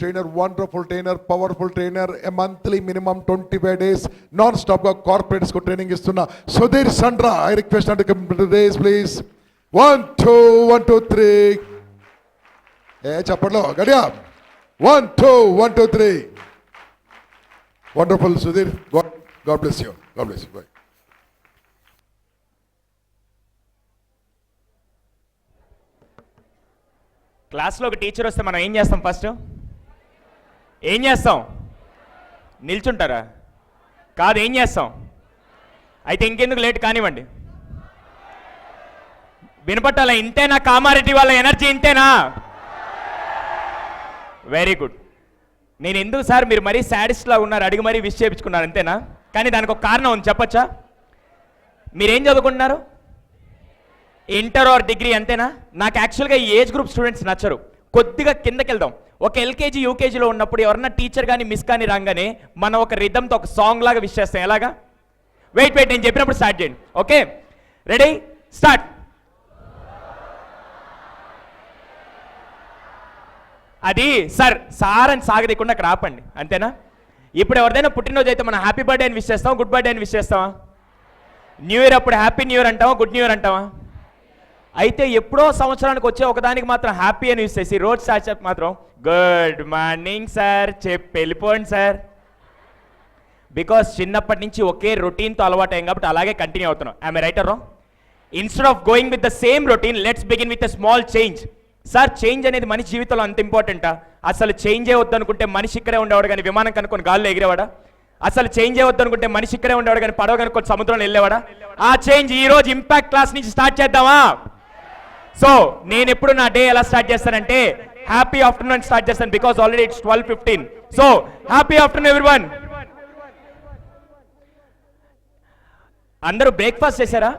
trainer, wonderful trainer, powerful trainer, a monthly minimum 25 days non-stop గా corporates को training ఇస్తున్న Sudheer Sandra. I request and come to raise please. 1 2 1 2 3. చప్పట్లో గడియా 1 2 1 2 3. Wonderful Sudhir. God bless you. God bless you. Bye. క్లాస్లో ఒక teacher వస్తే మనం ఏం చేస్తాం? First ఏం చేస్తాం? నిల్చుంటారా? కాదు, ఏం చేస్తాం? అయితే ఇంకెందుకు లేట్ కానివ్వండి. వినపట్టాలా? ఇంతేనా? కామారెడ్డి వాళ్ళ ఎనర్జీ ఇంతేనా? Very good. నేను ఎందుకు సార్ మీరు మరీ సాడిస్ట్లా ఉన్నారు, అడిగి మరీ విష్ చేయించుకున్నారు అంతేనా? కానీ దానికి ఒక కారణం ఉంది, చెప్పచ్చా? మీరేం చదువుకుంటున్నారు? ఇంటర్ ఆర్ డిగ్రీ అంతేనా? నాకు యాక్చువల్గా ఈ ఏజ్ గ్రూప్ స్టూడెంట్స్ నచ్చరు. కొద్దిగా కిందకి వెళ్దాం. ఒక ఎల్కేజీ యూకేజీలో ఉన్నప్పుడు ఎవరన్నా టీచర్ కానీ మిస్ కానీ రాగానే మనం ఒక రిథమ్తో ఒక సాంగ్ లాగా విష్ చేస్తాం. ఎలాగా? వెయిట్ నేను చెప్పినప్పుడు స్టార్ట్ చేయండి. Okay, ready, start. అది సార్ అని సాగదీయకుండా అక్కడ ఆపండి, అంతేనా? ఇప్పుడు ఎవరిదైనా పుట్టినరోజు అయితే మనం హ్యాపీ బర్త్డే అని విష్ చేస్తాం, గుడ్ బర్త్డే అని విష్ చేస్తావా? న్యూ ఇయర్ అప్పుడు హ్యాపీ న్యూ ఇయర్ అంటావా, గుడ్ న్యూ ఇయర్ అంటావా? అయితే ఎప్పుడో సంవత్సరానికి వచ్చే ఒకదానికి మాత్రం హ్యాపీ అని యూస్ చేసి రోడ్ స్టార్ట్ మాత్రం గుడ్ మార్నింగ్ సార్ చెప్పి వెళ్ళిపోండి సార్. బికాస్ చిన్నప్పటి నుంచి ఒకే రొటీన్తో అలవాటు అయ్యాం కాబట్టి అలాగే కంటిన్యూ అవుతున్నాం. I'm right are wrong? Instead of going with the same routine, let's begin with a small change. Sir, change అనేది మనిషి జీవితంలో అంత ఇంపార్టెంటా? అసలు చేంజ్ అయ్యొద్దు అనుకుంటే మనిషి ఇక్కడే ఉండేవాడు కానీ విమానం కనుక్కొని గాల్లో ఎగిరేవాడా? అసలు చేంజ్ అయ్యొద్దు అనుకుంటే మనిషి ఇక్కడే ఉండేవాడు కానీ పడవ కనుక్కొని సముద్రంలో వెళ్ళేవాడా? ఆ చేంజ్ ఈ రోజు ఇంపాక్ట్ క్లాస్ నుంచి స్టార్ట్ చేద్దామా? సో నేను ఎప్పుడు నా డే ఎలా స్టార్ట్ చేస్తానంటే హ్యాపీ ఆఫ్టర్నూన్ స్టార్ట్ చేస్తాను. Because already it's 12:15. So happy afternoon everyone. అందరూ బ్రేక్ఫాస్ట్ చేశారా?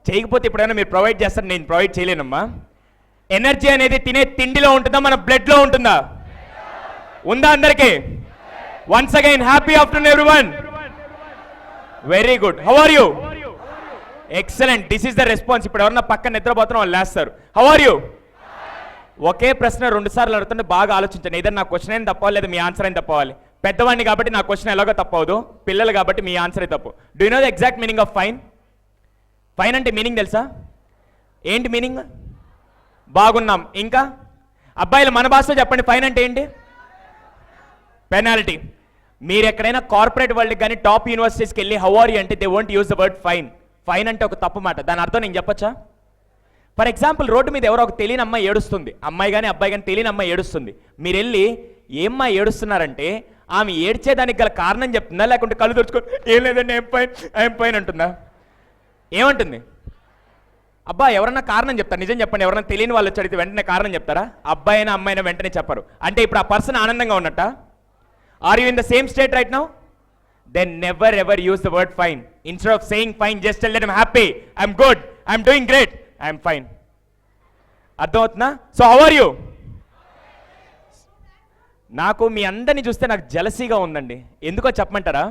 చేయకపోతే ఇప్పుడైనా మీరు ప్రొవైడ్ చేస్తారు, నేను ప్రొవైడ్ చేయలేనమ్మా. ఎనర్జీ అనేది తినే తిండిలో ఉంటుందా, మన బ్లడ్లో ఉంటుందా? ఉందా అందరికీ? Once again happy afternoon everyone. Very good. How are you? Excellent. This is the response. ఇప్పుడు ఎవరన్నా పక్కన నిద్రపోతున్నా వాళ్ళు లేస్తారు. How are you? ఒకే ప్రశ్న 2 సార్లు అడుగుతుంటే బాగా ఆలోచించండి. ఏదైనా నా క్వశ్చన్ అయినా తప్పవాలి, లేదా మీ ఆన్సర్ అయినా తప్పవాలి. పెద్దవాడిని కాబట్టి నా క్వశ్చన్ ఎలాగో తప్పవదు, పిల్లలు కాబట్టి మీ ఆన్సరే తప్పు. Do you know the exact meaning of fine? Fine అంటే మీనింగ్ తెలుసా? ఏంటి మీనింగ్? బాగున్నాం. ఇంకా అబ్బాయిలు మన భాషలో చెప్పండి, ఫైన్ అంటే ఏంటి? పెనాల్టీ. మీరు ఎక్కడైనా కార్పొరేట్ వరల్డ్కి కానీ టాప్ యూనివర్సిటీస్కి వెళ్ళి హౌ ఆర్ యూ అంటే they won't use the word fine. Fine అంటే ఒక తప్పు మాట. దాని అర్థం నేను చెప్పచ్చా? ఫర్ ఎగ్జాంపుల్, రోడ్డు మీద ఎవరో ఒక తెలియని అమ్మాయి ఏడుస్తుంది, అమ్మాయి కానీ అబ్బాయి కానీ తెలియని అమ్మాయి ఏడుస్తుంది. మీరు వెళ్ళి ఏమ్మా ఏడుస్తున్నారంటే ఆమె ఏడ్చేదానికి గల కారణం చెప్తుందా, లేకుంటే కళ్ళు తెరుచుకొని ఏం లేదండి ఐఎమ్ ఫైన్ అంటుందా? ఏమంటుంది? అబ్బా, ఎవరన్నా కారణం చెప్తారు. నిజం చెప్పండి, ఎవరన్నా తెలియని వాళ్ళు వచ్చి అడిగితే వెంటనే కారణం చెప్తారా? అబ్బాయి అయినా అమ్మాయినా వెంటనే చెప్పరు. అంటే ఇప్పుడు ఆ పర్సన్ ఆనందంగా ఉన్నట్ట? Are you in the same state right now? Then never ever use the word fine. Instead of saying fine, just tell them I'm happy, I'm good, I'm doing great, I'm fine. అర్థమవుతుందా? So how are you? నాకు మీ అందరినీ చూస్తే నాకు జలసీగా ఉందండి. ఎందుకో చెప్పమంటారా?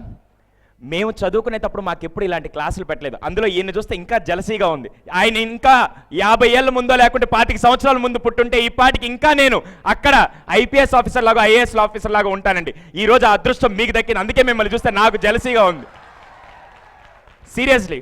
మేము చదువుకునేటప్పుడు మాకు ఎప్పుడు ఇలాంటి క్లాసులు పెట్టలేదు. అందులో ఈయన చూస్తే ఇంకా జలసీగా ఉంది. ఆయన ఇంకా 50 ఏళ్ళ ముందో లేకుంటే 25 సంవత్సరాల ముందు పుట్టుంటే ఈ పాటికి ఇంకా నేను అక్కడ ఐపీఎస్ ఆఫీసర్ లాగా ఐఏఎస్ ఆఫీసర్ లాగా ఉంటానండి. ఈ రోజు ఆ అదృష్టం మీకు దక్కింది. అందుకే మిమ్మల్ని చూస్తే నాకు జలసీగా ఉంది. సీరియస్లీ,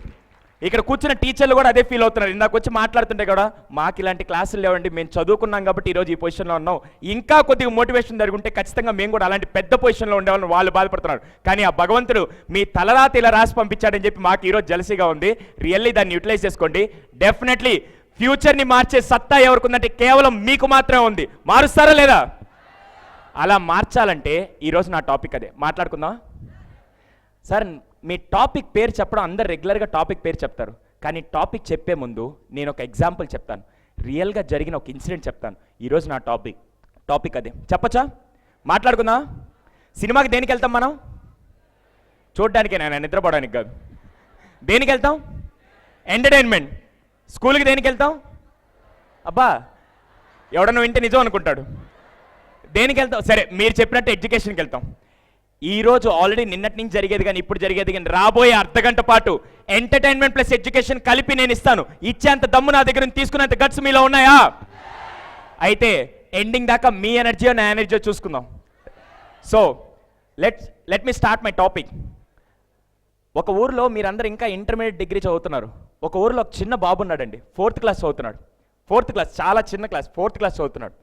ఇక్కడ కూర్చున్న టీచర్లు కూడా అదే ఫీల్ అవుతున్నారు. ఇందాక వచ్చి మాట్లాడుతుంటే కూడా మాకు ఇలాంటి క్లాసులు లేవండి, మేము చదువుకున్నాం కాబట్టి ఈరోజు ఈ పొజిషన్లో ఉన్నాం, ఇంకా కొద్దిగా మోటివేషన్ జరుగుంటే ఖచ్చితంగా మేము కూడా అలాంటి పెద్ద పొజిషన్లో ఉండేవాళ్ళని వాళ్ళు బాధపడుతున్నారు. కానీ ఆ భగవంతుడు మీ తలరాత ఇలా రాసి పంపించాడని చెప్పి మాకు ఈరోజు జలసీగా ఉంది. రియల్లీ దాన్ని యూటిలైజ్ చేసుకోండి. డెఫినెట్లీ ఫ్యూచర్ని మార్చే సత్తా ఎవరికి ఉందంటే కేవలం మీకు మాత్రమే ఉంది. మారుస్తారా లేదా? అలా మార్చాలంటే ఈరోజు నా టాపిక్ అదే. మాట్లాడుకుందాం. సార్, మీ టాపిక్ పేరు చెప్పడం అందరు రెగ్యులర్గా టాపిక్ పేరు చెప్తారు, కానీ టాపిక్ చెప్పే ముందు నేను ఒక ఎగ్జాంపుల్ చెప్తాను, రియల్గా జరిగిన ఒక ఇన్సిడెంట్ చెప్తాను. ఈరోజు నా టాపిక్ అదే. చెప్పచ్చా? మాట్లాడుకుందాం. సినిమాకి దేనికి వెళ్తాం మనం? చూడడానికే, నేను నిద్రపోవడానికి కాదు. దేనికి వెళ్తాం? ఎంటర్టైన్మెంట్. స్కూల్కి దేనికి వెళ్తాం? అబ్బా, ఎవడన్నా వింటే నిజం అనుకుంటాడు. దేనికి వెళ్తాం? సరే, మీరు చెప్పినట్టు ఎడ్యుకేషన్కి వెళ్తాం. ఈ రోజు ఆల్రెడీ నిన్నటి నుంచి జరిగేది కానీ ఇప్పుడు జరిగేది కానీ రాబోయే అర్ధగంట పాటు ఎంటర్టైన్మెంట్ ప్లస్ ఎడ్యుకేషన్ కలిపి నేను ఇస్తాను. ఇచ్చేంత దమ్ము నా దగ్గర తీసుకునేంత గట్స్ మీలో ఉన్నాయా? అయితే ఎండింగ్ దాకా మీ ఎనర్జీయో నా ఎనర్జీయో చూసుకుందాం. So let me start my topic. ఒక ఊర్లో మీరందరూ ఇంకా ఇంటర్మీడియట్ డిగ్రీ చదువుతున్నారు. ఒక ఊర్లో ఒక చిన్న బాబు ఉన్నాడండి, 4th క్లాస్ చదువుతున్నాడు. 4th క్లాస్, చాలా చిన్న క్లాస్, 4th క్లాస్ చదువుతున్నాడు.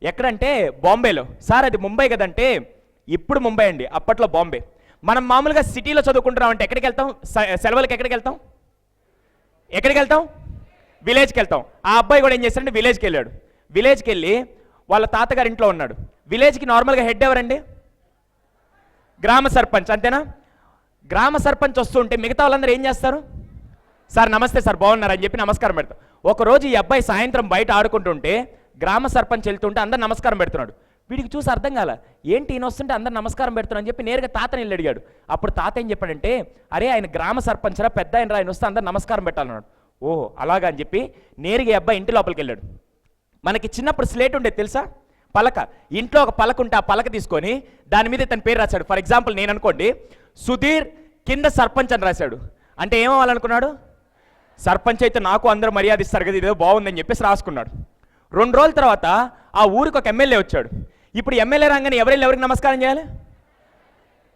ఎక్కడంటే బాంబేలో. సార్ అది ముంబై కదంటే, ఇప్పుడు ముంబై అండి, అప్పట్లో బాంబే. మనం మామూలుగా సిటీలో చదువుకుంటున్నాం అంటే ఎక్కడికి వెళ్తాం? సెలవులకి ఎక్కడికి వెళ్తాం? విలేజ్కి వెళ్తాం. ఆ అబ్బాయి కూడా ఏం చేశాడంటే విలేజ్కి వెళ్ళాడు. విలేజ్కి వెళ్ళి వాళ్ళ తాతగారి ఇంట్లో ఉన్నాడు. విలేజ్కి నార్మల్గా హెడ్ ఎవరండి? గ్రామ సర్పంచ్, అంతేనా? గ్రామ సర్పంచ్ వస్తుంటే మిగతా వాళ్ళందరూ ఏం చేస్తారు? సార్ నమస్తే సార్, బాగున్నారు అని చెప్పి నమస్కారం పెడతాం. ఒకరోజు ఈ అబ్బాయి సాయంత్రం బయట ఆడుకుంటుంటే గ్రామ సర్పంచ్ వెళ్తుంటే అందరు నమస్కారం పెడుతున్నాడు. వీడికి చూసి అర్థం కాల, ఏంటి ఈయన వస్తుంటే అందరు నమస్కారం పెడుతున్నాడు అని చెప్పి నేరుగా తాతని వెళ్ళి అడిగాడు. అప్పుడు తాత ఏం చెప్పాడంటే, అరే ఆయన గ్రామ సర్పంచ్ రా, పెద్ద ఆయన వస్తే అందరు నమస్కారం పెట్టాలన్నాడు. ఓహో అలాగా అని చెప్పి నేరుగా ఈ అబ్బాయి ఇంటి లోపలికి వెళ్ళాడు. మనకి చిన్నప్పుడు స్లేట్ ఉండేది తెలుసా? పలక. ఇంట్లో ఒక పలక ఉంటే ఆ పలక తీసుకొని దాని మీద తన పేరు రాశాడు. ఫర్ ఎగ్జాంపుల్ నేను అనుకోండి, సుధీర్ కింద సర్పంచ్ అని రాశాడు. అంటే ఏమవ్వాలనుకున్నాడు? సర్పంచ్ అయితే నాకు అందరూ మర్యాద ఇస్తారు కదా, ఇదేదో బాగుందని చెప్పేసి రాసుకున్నాడు. 2 రోజుల తర్వాత ఆ ఊరికి ఒక ఎమ్మెల్యే వచ్చాడు. ఇప్పుడు ఎమ్మెల్యే రాగానే ఎవరికి నమస్కారం చేయాలి?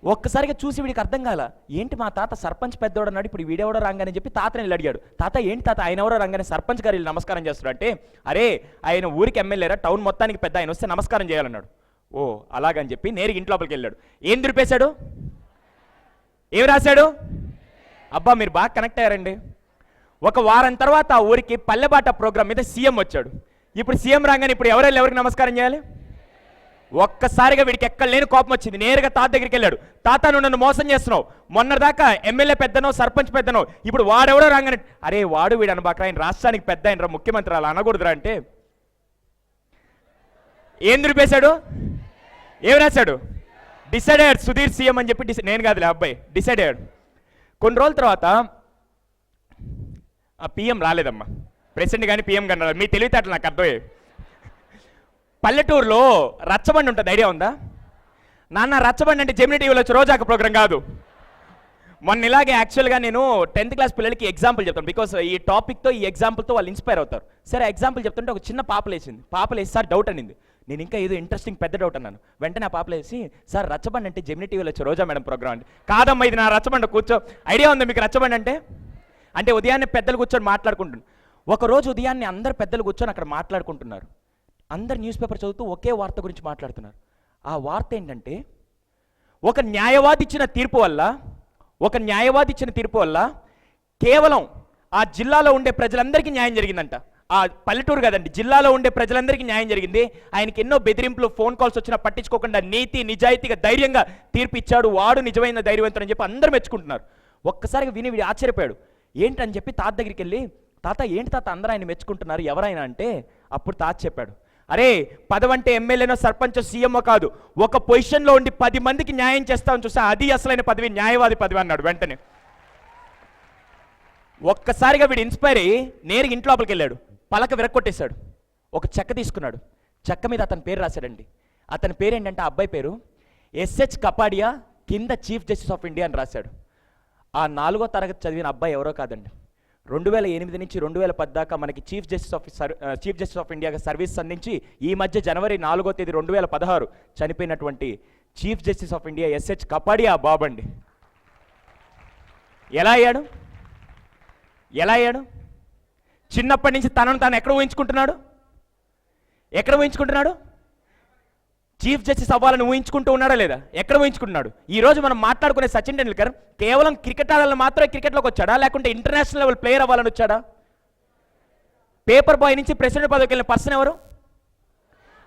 ఒక్కసారిగా చూసి వీడికి అర్థం కాల, ఏంటి మా తాత సర్పంచ్ పెద్దోడు అన్నాడు, ఇప్పుడు వీడెవడో రాగానే చెప్పి తాతని వెళ్ళి అడిగాడు. తాత ఏంటి తాత ఆయన ఎవరో రాగానే సర్పంచ్ గారు వీళ్ళు నమస్కారం చేస్తాడు అంటే, అరే ఆయన ఊరికి ఎమ్మెల్యేరా, టౌన్ మొత్తానికి పెద్ద, ఆయన వస్తే నమస్కారం చేయాలన్నాడు. ఓ అలాగని చెప్పి నేరుగా ఇంటి లోపలికి వెళ్ళాడు. ఏం దురిపేశాడు? ఏం రాశాడు? అబ్బా మీరు బాగా కనెక్ట్ అయ్యారండి. ఒక వారం తర్వాత ఆ ఊరికి పల్లెబాట ప్రోగ్రామ్ మీద సీఎం వచ్చాడు. ఇప్పుడు సీఎం రాగానే ఇప్పుడు ఎవరికి నమస్కారం చేయాలి? ఒక్కసారిగా వీడికి ఎక్కడ లేని కోపం వచ్చింది. నేరుగా తాత దగ్గరికి వెళ్ళాడు. తాత నువ్వు నన్ను మోసం చేస్తున్నావు, మొన్నటిదాకా ఎమ్మెల్యే పెద్దనో సర్పంచ్ పెద్దనో, ఇప్పుడు వాడెవడో రాగానే, అరే వాడు వీడు అనబాక, ఆయన రాష్ట్రానికి పెద్ద ఆయన ముఖ్యమంత్రి, అలా అనకూడదురా అంటే ఏం దురిపేశాడు? ఏం రాశాడు? డిసైడ్ అయ్యాడు సుధీర్ సీఎం అని చెప్పి. నేను కాదులే అబ్బాయి డిసైడ్ అయ్యాడు. కొన్ని రోజుల తర్వాత పిఎం రాలేదమ్మా, ప్రెసిడెంట్ కానీ పిఎం కానీ రాలేదు. మీ తెలివితేటలు నాకు అర్థమయ్యాయి. పల్లెటూరులో రచ్చబండి ఉంటుంది, ఐడియా ఉందా? నాన్న రచ్చబండి అంటే జెమిని టీవీలో వచ్చి రోజాక ప్రోగ్రాం కాదు. మొన్న ఇలాగే యాక్చువల్గా నేను 10th క్లాస్ పిల్లలకి ఎగ్జాంపుల్ చెప్తాను, బికాస్ ఈ టాపిక్తో ఈ ఎగ్జాంపుల్తో వాళ్ళు ఇన్స్పైర్ అవుతారు. సరే ఎగ్జాంపుల్ చెప్తుంటే ఒక చిన్న పాపలేసింది. పాపలేసి సార్ డౌట్ అనింది. నేను ఇంకా ఏదో ఇంట్రెస్టింగ్ పెద్ద డౌట్ అన్నాను. వెంటనే ఆ పాపలేసి, సార్ రచ్చబండి అంటే జెమిని టీవీలో వచ్చి రోజా మేడం ప్రోగ్రామ్ అంటే. కాదమ్మా ఇది నా రచ్చబండి, కూర్చో. ఐడియా ఉందా మీకు రచ్చబండి అంటే ఉదయాన్నే పెద్దలు కూర్చొని మాట్లాడుకుంటున్నారు. ఒకరోజు ఉదయాన్నే అందరు పెద్దలు కూర్చొని అక్కడ మాట్లాడుకుంటున్నారు. అందరు న్యూస్ పేపర్ చదువుతూ ఒకే వార్త గురించి మాట్లాడుతున్నారు. ఆ వార్త ఏంటంటే, ఒక న్యాయవాది ఇచ్చిన తీర్పు వల్ల కేవలం ఆ జిల్లాలో ఉండే ప్రజలందరికీ న్యాయం జరిగిందంట. ఆ పల్లెటూరు కదండి, జిల్లాలో ఉండే ప్రజలందరికీ న్యాయం జరిగింది. ఆయనకి ఎన్నో బెదిరింపులు, ఫోన్ కాల్స్ వచ్చినా పట్టించుకోకుండా నీతి నిజాయితీగా ధైర్యంగా తీర్పు ఇచ్చాడు, వాడు నిజమైన ధైర్యవంతుడు అని చెప్పి అందరూ మెచ్చుకుంటున్నారు. ఒక్కసారిగా వీడి ఆశ్చర్యపోయాడు. ఏంటని చెప్పి తాత దగ్గరికి వెళ్ళి, తాత ఏంటి తాత అందరూ ఆయన మెచ్చుకుంటున్నారు, ఎవరైనా అంటే, అప్పుడు తాత చెప్పాడు, అరే పదవి అంటే ఎమ్మెల్యేనో సర్పంచ్ సీఎంఓ కాదు, ఒక పొజిషన్లో ఉండి 10 మందికి న్యాయం చేస్తామని చూసా, అది అసలైన పదవి, న్యాయవాది పదవి అన్నాడు. వెంటనే ఒక్కసారిగా వీడు ఇన్స్పైర్ అయ్యి నేరుగా ఇంటి లోపలికి వెళ్ళాడు. పలక విరక్కొట్టేశాడు. ఒక చెక్క తీసుకున్నాడు. చెక్క మీద అతని పేరు రాశాడండి. అతని పేరు ఏంటంటే, ఆ అబ్బాయి పేరు SH కపాడియా, కింద చీఫ్ జస్టిస్ ఆఫ్ ఇండియా అని రాశాడు. ఆ 4వ తరగతి చదివిన అబ్బాయి ఎవరో కాదండి, 2008 నుంచి 2010 దాకా మనకి చీఫ్ జస్టిస్ ఆఫ్ ఇండియాగా సర్వీస్ అందించి ఈ మధ్య జనవరి 4వ తేదీ 2016 చనిపోయినటువంటి chief justice of India SH Kapadia బాబండి. ఎలా అయ్యాడు? చిన్నప్పటి నుంచి తనను తాను ఎక్కడ ఊహించుకుంటున్నాడు? చీఫ్ జస్టిస్ అవ్వాలని ఊహించుకుంటూ ఉన్నాడా లేదా? ఎక్కడ ఊహించుకుంటున్నాడు? ఈ రోజు మనం మాట్లాడుకునే సచిన్ టెండూల్కర్ కేవలం క్రికెట్ ఆడాలని మాత్రమే క్రికెట్లోకి వచ్చాడా, లేకుంటే ఇంటర్నేషనల్ లెవెల్ ప్లేయర్ అవ్వాలని వచ్చాడా? పేపర్ బాయ్ నుంచి ప్రెసిడెంట్ పదవికి వెళ్ళిన పర్సన్ ఎవరు?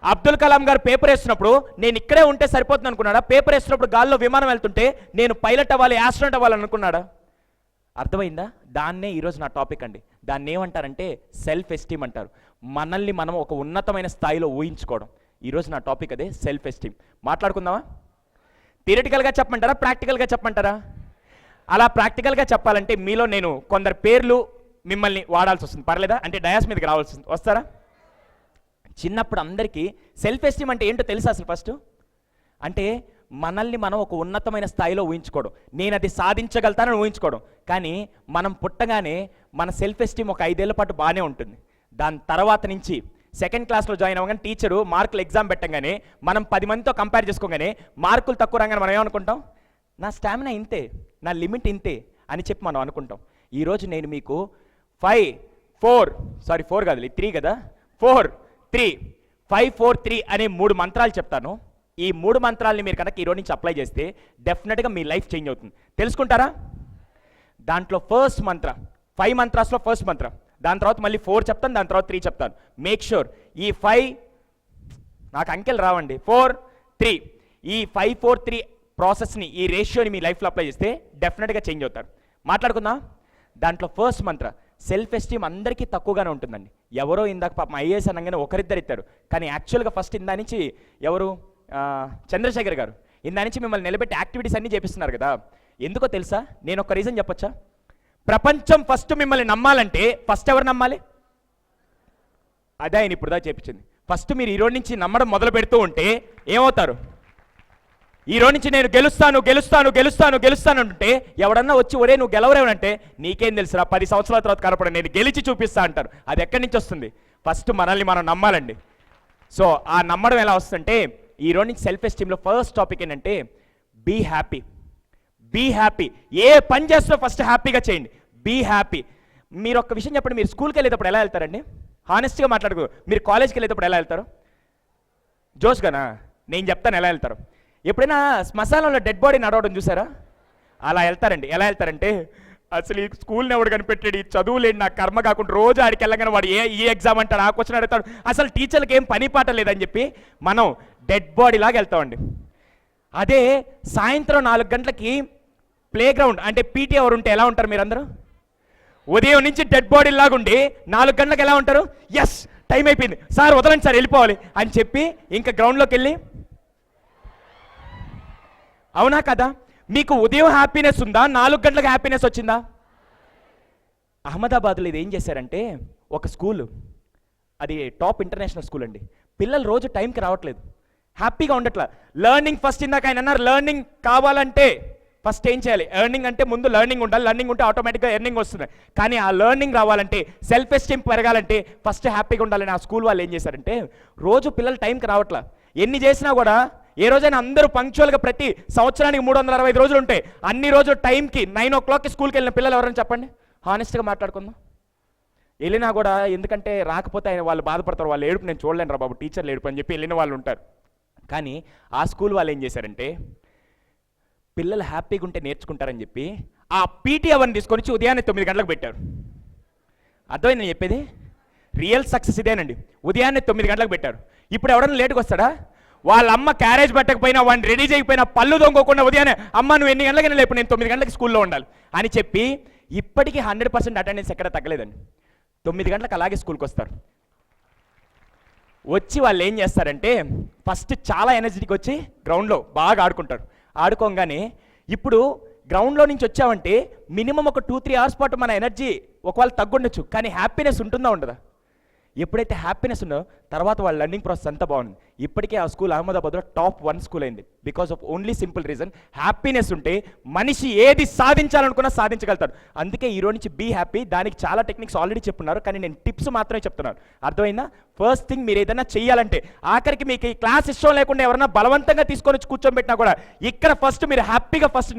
అబ్దుల్ కలాం గారు పేపర్ వేస్తున్నప్పుడు నేను ఇక్కడే ఉంటే సరిపోతుంది అనుకున్నాడా? పేపర్ వేస్తున్నప్పుడు గాల్లో విమానం వెళ్తుంటే నేను పైలట్ అవ్వాలి, యాస్ట్రోనట్ అవ్వాలని అనుకున్నాడా? అర్థమైందా? దాన్నే ఈరోజు నా టాపిక్ అండి. దాన్ని ఏమంటారంటే సెల్ఫ్ ఎస్టీమ్ అంటారు. మనల్ని మనం ఒక ఉన్నతమైన స్థాయిలో ఊహించుకోవడం. ఈరోజు నా టాపిక్ అదే, సెల్ఫ్ ఎస్టీమ్. మాట్లాడుకుందామా? థియరిటికల్గా చెప్పమంటారా, ప్రాక్టికల్గా చెప్పమంటారా? అలా ప్రాక్టికల్గా చెప్పాలంటే మీలో నేను కొందరు పేర్లు మిమ్మల్ని వాడాల్సి వస్తుంది, పర్లేదా? అంటే డయాస్ మీదకి రావాల్సి వస్తారా? చిన్నప్పుడు అందరికీ సెల్ఫ్ ఎస్టీమ్ అంటే ఏంటో తెలుసా అసలు? ఫస్ట్ అంటే మనల్ని మనం ఒక ఉన్నతమైన స్థాయిలో ఊహించుకోవడం, నేను అది సాధించగలుగుతానని ఊహించుకోవడం. కానీ మనం పుట్టగానే మన సెల్ఫ్ ఎస్టీమ్ ఒక 5 ఏళ్ల పాటు బాగానే ఉంటుంది. దాని తర్వాత నుంచి సెకండ్ క్లాస్లో జాయిన్ అవ్వగానే టీచరు మార్కులు ఎగ్జామ్ పెట్టగానే మనం 10 మందితో కంపేర్ చేసుకోగానే మార్కులు తక్కువ రాగానే మనం ఏమనుకుంటాం, నా స్టామినా ఇంతే, నా లిమిట్ ఇంతే అని చెప్పి మనం అనుకుంటాం. ఈరోజు నేను మీకు 4 కాదు 3 కదా, 4 3 5 4 3 అనే 3 మంత్రాలు చెప్తాను. ఈ 3 మంత్రాలని మీరు కనుక ఈరోజు నుంచి అప్లై చేస్తే డెఫినెట్గా మీ లైఫ్ చేంజ్ అవుతుంది. తెలుసుకుంటారా? దాంట్లో ఫస్ట్ మంత్ర, 5 మంత్రాస్లో ఫస్ట్ మంత్ర, దాని తర్వాత మళ్ళీ 4 చెప్తాను, దాని తర్వాత 3 చెప్తాను. మేక్ షూర్ ఈ 5 నాకు అంకెలు రావండి, 4 3 ఈ 5 4 3 ప్రాసెస్ని, ఈ రేషియోని మీ లైఫ్లో అప్లై చేస్తే డెఫినెట్గా చేంజ్ అవుతారు. మాట్లాడుకుందాం. దాంట్లో ఫస్ట్ మంత్ర, సెల్ఫ్ ఎస్టీమ్ అందరికీ తక్కువగానే ఉంటుందండి. ఎవరో ఇందాక పాపం ఐఏఎస్ అనగానే ఒకరిద్దరు ఇస్తారు, కానీ యాక్చువల్గా ఫస్ట్ ఇందా నుంచి ఎవరు చంద్రశేఖర్ గారు ఇందా నుంచి మిమ్మల్ని నిలబెట్టి యాక్టివిటీస్ అన్నీ చేపిస్తున్నారు కదా. ఎందుకో తెలుసా? నేను ఒక రీజన్ చెప్పొచ్చా? ప్రపంచం ఫస్ట్ మిమ్మల్ని నమ్మాలంటే ఫస్ట్ ఎవరు నమ్మాలి? అదే ఆయన ఇప్పుడు దా చేపించింది. ఫస్ట్ మీరు ఈరోజు నుంచి నమ్మడం మొదలు పెడుతూ ఉంటే ఏమవుతారు? ఈరోజు నుంచి నేను గెలుస్తాను గెలుస్తాను గెలుస్తాను గెలుస్తాను అంటే ఎవడన్నా వచ్చి ఒరే నువ్వు గెలవరేవనంటే నీకేం తెలుసురా 10 సంవత్సరాల తర్వాత కనపడ నేను గెలిచి చూపిస్తా అంటారు. అది ఎక్కడి నుంచి వస్తుంది? ఫస్ట్ మనల్ని మనం నమ్మాలండి. సో ఆ నమ్మడం ఎలా వస్తుందంటే ఈరోజు నుంచి సెల్ఫ్ ఎస్టీమ్లో ఫస్ట్ టాపిక్ ఏంటంటే బీ హ్యాపీ. Be happy. ఏ పని చేస్తున్నా ఫస్ట్ హ్యాపీగా చేయండి. Be happy. మీరు ఒక్క విషయం చెప్పండి, మీరు స్కూల్కి వెళ్ళేటప్పుడు ఎలా వెళ్తారండి? హానెస్ట్గా మాట్లాడుకో. మీరు కాలేజ్కి వెళ్ళేటప్పుడు ఎలా వెళ్తారు? జోష్గానా? నేను చెప్తాను ఎలా వెళ్తారు. ఎప్పుడైనా శ్మశానంలో డెడ్ బాడీ నడవడం చూసారా? అలా వెళ్తారండి. ఎలా వెళ్తారంటే అసలు ఈ స్కూల్ని ఎవడు కనిపెట్టాడు, ఈ చదువు లేని నా కర్మ కాకుండా రోజు ఆడికి వెళ్ళగానే వాడు ఈ ఎగ్జామ్ అంటాడు, ఆ క్వశ్చన్ అడుగుతాడు, అసలు టీచర్లకి ఏం పని పాట లేదని చెప్పి మనం డెడ్ బాడీ లాగా వెళ్తామండి. అదే సాయంత్రం 4 గంటలకి ప్లే గ్రౌండ్ అంటే పీటీ అవర్ ఉంటే ఎలా ఉంటారు మీరందరూ? ఉదయం నుంచి డెడ్ బాడీ లాగా ఉండి 4 గంటలకు ఎలా ఉంటారు? ఎస్ టైం అయిపోయింది సార్, వదలండి సార్, వెళ్ళిపోవాలి అని చెప్పి ఇంకా గ్రౌండ్లోకి వెళ్ళి, అవునా కదా? మీకు ఉదయం హ్యాపీనెస్ ఉందా? 4 గంటలకు హ్యాపీనెస్ వచ్చిందా? అహ్మదాబాద్లో ఇది ఏం చేశారంటే ఒక స్కూల్, అది టాప్ ఇంటర్నేషనల్ స్కూల్ అండి. పిల్లలు రోజు టైంకి రావట్లేదు, హ్యాపీగా ఉండట్లా. లెర్నింగ్ ఫస్ట్ ఇందాక ఆయన అన్నారు, లెర్నింగ్ కావాలంటే ఫస్ట్ ఏం చేయాలి? ఎర్నింగ్ అంటే ముందు లెర్నింగ్ ఉండాలి. లెర్నింగ్ ఉంటే ఆటోమేటిక్గా ఎర్నింగ్ వస్తుంది. కానీ ఆ లెర్నింగ్ రావాలంటే, సెల్ఫ్ ఎస్టీమ్ పెరగాలంటే ఫస్ట్ హ్యాపీగా ఉండాలని ఆ స్కూల్ వాళ్ళు ఏం చేశారంటే రోజు పిల్లలు టైంకి రావట్లా. ఎన్ని చేసినా కూడా ఏ రోజైనా అందరూ పంక్చువల్గా ప్రతి సంవత్సరానికి 365 రోజులు ఉంటాయి. అన్ని రోజులు టైంకి 9 o'clockకి స్కూల్కి వెళ్ళిన పిల్లలు ఎవరైనా చెప్పండి, హానెస్ట్గా మాట్లాడుకుందాం. వెళ్ళినా కూడా ఎందుకంటే రాకపోతే ఆయన వాళ్ళు బాధపడతారు, వాళ్ళు ఏడుపు నేను చూడలేను రా బాబు, టీచర్లు ఏడుపు అని చెప్పి వెళ్ళిన వాళ్ళు ఉంటారు. కానీ ఆ స్కూల్ వాళ్ళు ఏం చేశారంటే పిల్లలు హ్యాపీగా ఉంటే నేర్చుకుంటారని చెప్పి ఆ పీటీ అవర్ని తీసుకొని వచ్చి ఉదయాన్నే 9 గంటలకు పెట్టారు. అర్థమైంది నేను చెప్పేది? రియల్ సక్సెస్ ఇదేనండి. ఉదయాన్నే 9 గంటలకు పెట్టారు. ఇప్పుడు ఎవడన్నా లేటుగా వస్తాడా? వాళ్ళ అమ్మ క్యారేజ్ పెట్టకపోయినా, వాడిని రెడీ చేయకపోయినా, పళ్ళు దొంగకుండా ఉదయాన్నే అమ్మ నువ్వు ఎన్ని గంటలకి లేపు, నేను 9 గంటలకి స్కూల్లో ఉండాలి అని చెప్పి ఇప్పటికీ 100% అటెండెన్స్ ఎక్కడ తగ్గలేదండి. 9 గంటలకు అలాగే స్కూల్కి వస్తారు. వచ్చి వాళ్ళు ఏం చేస్తారంటే ఫస్ట్ చాలా ఎనర్జెటిక్ వచ్చి గ్రౌండ్లో బాగా ఆడుకుంటారు. ఆడుకోగానే ఇప్పుడు గ్రౌండ్లో నుంచి వచ్చామంటే మినిమం ఒక 2-3 hours పాటు మన ఎనర్జీ ఒకవేళ తగ్గుండొచ్చు, కానీ హ్యాపీనెస్ ఉంటుందా ఉండదా? ఎప్పుడైతే హ్యాపీనెస్ ఉందో తర్వాత వాళ్ళ లర్నింగ్ ప్రాసెస్ అంతా బాగుంది. ఇప్పటికే ఆ స్కూల్ అహ్మదాబాద్లో టాప్ 1 స్కూల్ అయింది. Because of only simple reason, happiness ఉంటే మనిషి ఏది సాధించాలనుకున్నా సాధించగలుగుతారు. అందుకే ఈరోజు నుంచి బీ హ్యాపీ. దానికి చాలా టెక్నిక్స్ ఆల్రెడీ చెప్పున్నారు, కానీ నేను టిప్స్ మాత్రమే చెప్తున్నాను. అర్థమైందా? ఫస్ట్ థింగ్, మీరు ఏదైనా చేయాలంటే, ఆఖరికి మీకు ఈ క్లాస్ ఇష్టం లేకుండా ఎవరైనా బలవంతంగా తీసుకొని వచ్చి కూర్చోబెట్టినా కూడా ఇక్కడ ఫస్ట్ మీరు హ్యాపీగా ఫస్ట్